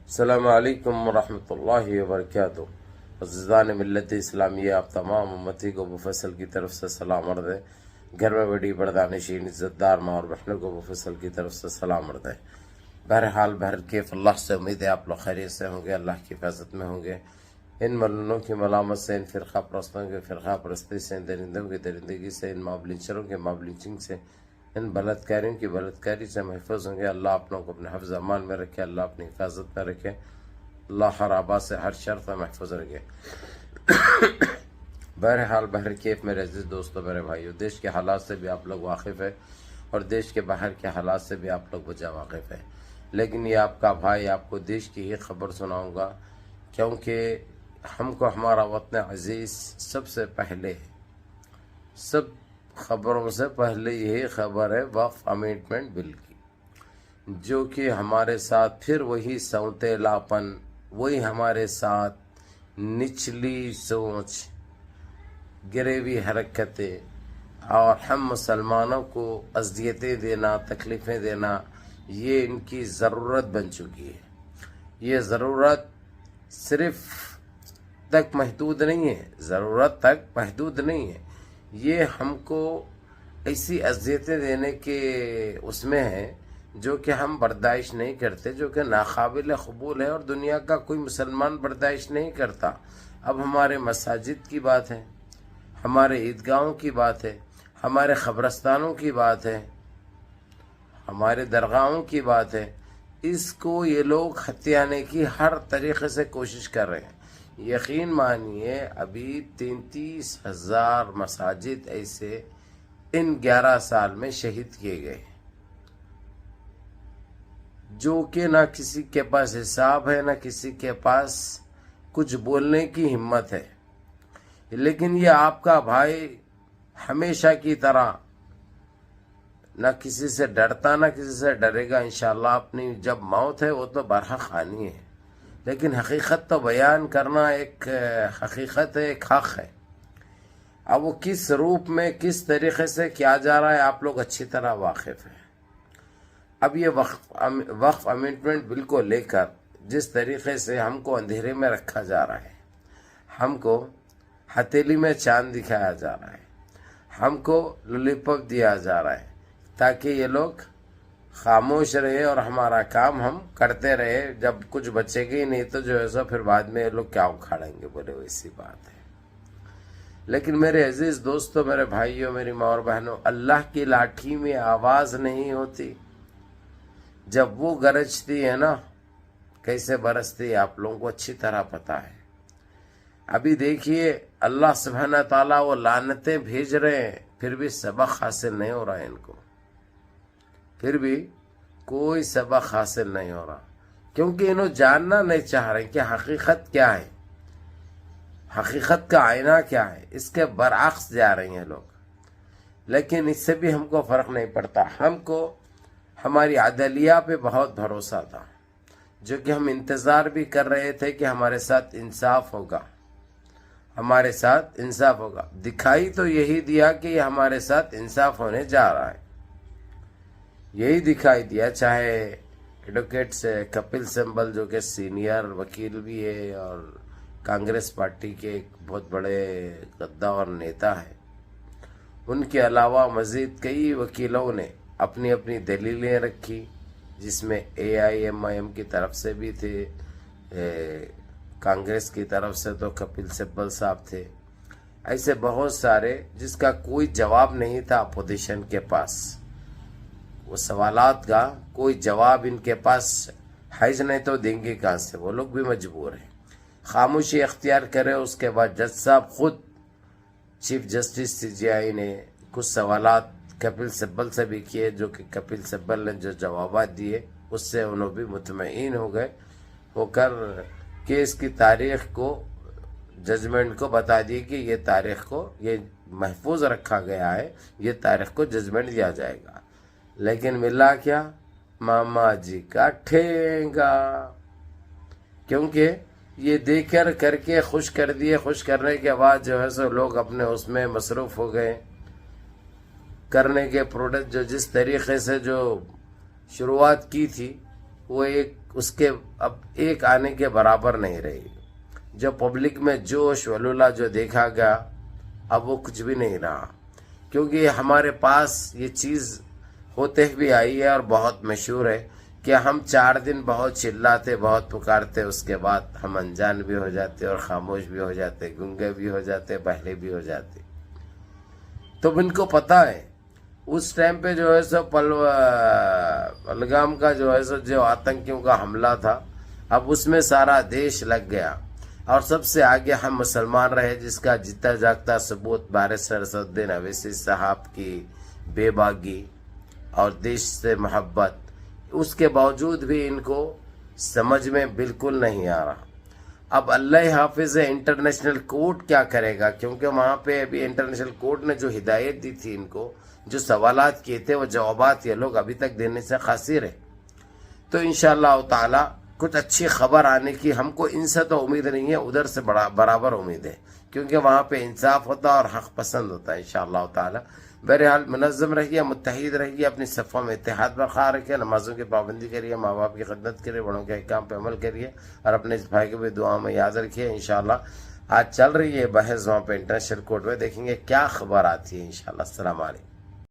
السلام علیکم ورحمۃ اللہ وبرکاتہ۔ عزیزان ملت اسلامیہ، آپ تمام امتی کو مفصل کی طرف سے سلام عرض ہے۔ گھر میں بڑی بردانشین عزت دار ماں اور بہنوں کو مفصل کی طرف سے سلام عرض ہے۔ بہرحال بہرکیف اللہ سے امید ہے آپ لوگ خیریت سے ہوں گے، اللہ کی حفاظت میں ہوں گے۔ ان ملونوں کی ملامت سے، ان فرقہ پرستوں کے فرقہ پرستی سے، ان درندوں کی درندگی سے، ان ماب لنچروں کے ماب لنچنگ سے، ان بلاتکاریوں کی بلاتکاری سے محفوظ ہوں گے۔ اللہ آپ لوگوں کو اپنے حفظ امان میں رکھے، اللہ اپنی حفاظت میں رکھے، اللہ ہر آباد سے ہر شر سے محفوظ رکھے۔ بہرحال بہرکیف میرے عزیز دوستوں، میرے بھائیوں، دیش کے حالات سے بھی آپ لوگ واقف ہیں اور دیش کے باہر کے حالات سے بھی آپ لوگ بجا واقف ہیں، لیکن یہ آپ کا بھائی آپ کو دیش کی ہی خبر سناؤں گا، کیونکہ ہم کو ہمارا وطن عزیز سب سے پہلے، سب خبروں سے پہلے یہی خبر ہے وقف امینڈمنٹ بل کی، جو کہ ہمارے ساتھ پھر وہی سونتےلاپن، وہی ہمارے ساتھ نچلی سوچ، گریوی حرکتیں اور ہم مسلمانوں کو اذیتیں دینا، تکلیفیں دینا، یہ ان کی ضرورت بن چکی ہے۔ یہ ضرورت صرف تک محدود نہیں ہے، ضرورت تک محدود نہیں ہے، یہ ہم کو ایسی اذیتیں دینے کے اس میں ہے جو کہ ہم برداشت نہیں کرتے، جو کہ ناقابل قبول ہے اور دنیا کا کوئی مسلمان برداشت نہیں کرتا۔ اب ہمارے مساجد کی بات ہے، ہمارے عیدگاہوں کی بات ہے، ہمارے قبرستانوں کی بات ہے، ہمارے درگاہوں کی بات ہے، اس کو یہ لوگ ہتھیانے کی ہر طریقے سے کوشش کر رہے ہیں۔ یقین مانیے ابھی 33,000 مساجد ایسے ان 11 سال میں شہید کیے گئے، جو کہ نہ کسی کے پاس حساب ہے، نہ کسی کے پاس کچھ بولنے کی ہمت ہے۔ لیکن یہ آپ کا بھائی ہمیشہ کی طرح نہ کسی سے ڈرتا، نہ کسی سے ڈرے گا۔ انشاءاللہ اپنی جب موت ہے وہ تو برحق آنی ہے، لیکن حقیقت تو بیان کرنا ایک حقیقت ہے، ایک حق ہے۔ اب وہ کس روپ میں، کس طریقے سے کیا جا رہا ہے آپ لوگ اچھی طرح واقف ہیں۔ اب یہ وقف امینڈمنٹ بل کو لے کر جس طریقے سے ہم کو اندھیرے میں رکھا جا رہا ہے، ہم کو ہتھیلی میں چاند دکھایا جا رہا ہے، ہم کو لولی پاپ دیا جا رہا ہے تاکہ یہ لوگ خاموش رہے اور ہمارا کام ہم کرتے رہے، جب کچھ بچے گی نہیں تو جو ہے سو پھر بعد میں یہ لوگ کیا اکھاڑیں گے، بولے ویسی بات ہے۔ لیکن میرے عزیز دوستوں، میرے بھائیوں، میری ماں اور بہنوں، اللہ کی لاٹھی میں آواز نہیں ہوتی، جب وہ گرجتی ہے نا کیسے برستی ہے آپ لوگوں کو اچھی طرح پتہ ہے۔ ابھی دیکھیے اللہ سبحانہ تعالیٰ وہ لعنتیں بھیج رہے ہیں، پھر بھی سبق حاصل نہیں ہو رہا ہے ان کو، پھر بھی کوئی سبق حاصل نہیں ہو رہا، کیونکہ انہوں جاننا نہیں چاہ رہے کہ حقیقت کیا ہے، حقیقت کا آئینہ کیا ہے، اس کے برعکس جا رہے ہیں لوگ۔ لیکن اس سے بھی ہم کو فرق نہیں پڑتا، ہم کو ہماری عدلیہ پہ بہت بھروسہ تھا، جو کہ ہم انتظار بھی کر رہے تھے کہ ہمارے ساتھ انصاف ہوگا، ہمارے ساتھ انصاف ہوگا۔ دکھائی تو یہی دیا کہ یہ ہمارے ساتھ انصاف ہونے جا رہا ہے، یہی دکھائی دیا، چاہے ایڈوکیٹ سے کپل سنبل جو کہ سینئر وکیل بھی ہے اور کانگریس پارٹی کے ایک بہت بڑے غدار نیتا ہے، ان کے علاوہ مزید کئی وکیلوں نے اپنی اپنی دلیلیں رکھی، جس میں AIMIM کی طرف سے بھی تھے، کانگریس کی طرف سے تو کپل سبل صاحب تھے، ایسے بہت سارے جس کا کوئی جواب نہیں تھا اپوزیشن کے پاس، وہ سوالات کا کوئی جواب ان کے پاس ہے نہیں تو دیں گے کہاں سے، وہ لوگ بھی مجبور ہیں خاموشی اختیار کرے۔ اس کے بعد جج صاحب خود چیف جسٹس CJI نے کچھ سوالات کپل سبل سے بھی کیے، جو کہ کپل سبل نے جو جوابات دیے اس سے انہوں بھی مطمئن ہو گئے، ہو کر کیس کی تاریخ کو، ججمنٹ کو بتا دی کہ یہ تاریخ کو یہ محفوظ رکھا گیا ہے، یہ تاریخ کو ججمنٹ دیا جائے گا۔ لیکن ملا کیا؟ ماما جی کا ٹھینگا، کیونکہ یہ دے کر کے خوش کر دیے، خوش کرنے کے بعد جو ہے سو لوگ اپنے اس میں مصروف ہو گئے، کرنے کے پروڈکٹ جو جس طریقے سے جو شروعات کی تھی وہ اس کے اب ایک آنے کے برابر نہیں رہی. جو پبلک میں جوش ولولہ جو دیکھا گیا اب وہ کچھ بھی نہیں رہا، کیونکہ ہمارے پاس یہ چیز ہوتے بھی آئی ہے اور بہت مشہور ہے کہ ہم 4 دن بہت چلاتے بہت پکارتے، اس کے بعد ہم انجان بھی ہو جاتے اور خاموش بھی ہو جاتے، گنگے بھی ہو جاتے، بہرے بھی ہو جاتے. تو ان کو پتا ہے اس ٹائم پہ جو ہے سو پہلگام کا جو ہے سو جو آتنکیوں کا حملہ تھا، اب اس میں سارا دیش لگ گیا اور سب سے آگے ہم مسلمان رہے، جس کا جیتا جاگتا ثبوت بیرسٹر اسدالدین اویسی صاحب کی بے باکی اور دیش سے محبت. اس کے باوجود بھی ان کو سمجھ میں بالکل نہیں آ رہا. اب اللہ حافظ ہے، انٹرنیشنل کورٹ کیا کرے گا، کیونکہ وہاں پہ ابھی انٹرنیشنل کورٹ نے جو ہدایت دی تھی ان کو، جو سوالات کیے تھے، وہ جوابات یہ لوگ ابھی تک دینے سے قاصر ہے. تو انشاءاللہ تعالی کچھ اچھی خبر آنے کی ہم کو ان سے تو امید نہیں ہے، ادھر سے برابر امید ہے، کیونکہ وہاں پہ انصاف ہوتا ہے اور حق پسند ہوتا ہے انشاءاللہ تعالی. بہرحال منظم رہیے، متحد رہیے، اپنی صفوں میں اتحاد برقرار رکھیے، نمازوں کی پابندی کریے، ماں باپ کی خدمت کریے، بڑوں کے احکام پہ عمل کریے اور اپنے اس بھائی کو بھی دعا میں یاد رکھیے. انشاءاللہ آج چل رہی ہے بحث وہاں پہ انٹرنیشنل کورٹ میں، دیکھیں گے کیا خبر آتی ہے انشاءاللہ. السلام علیکم.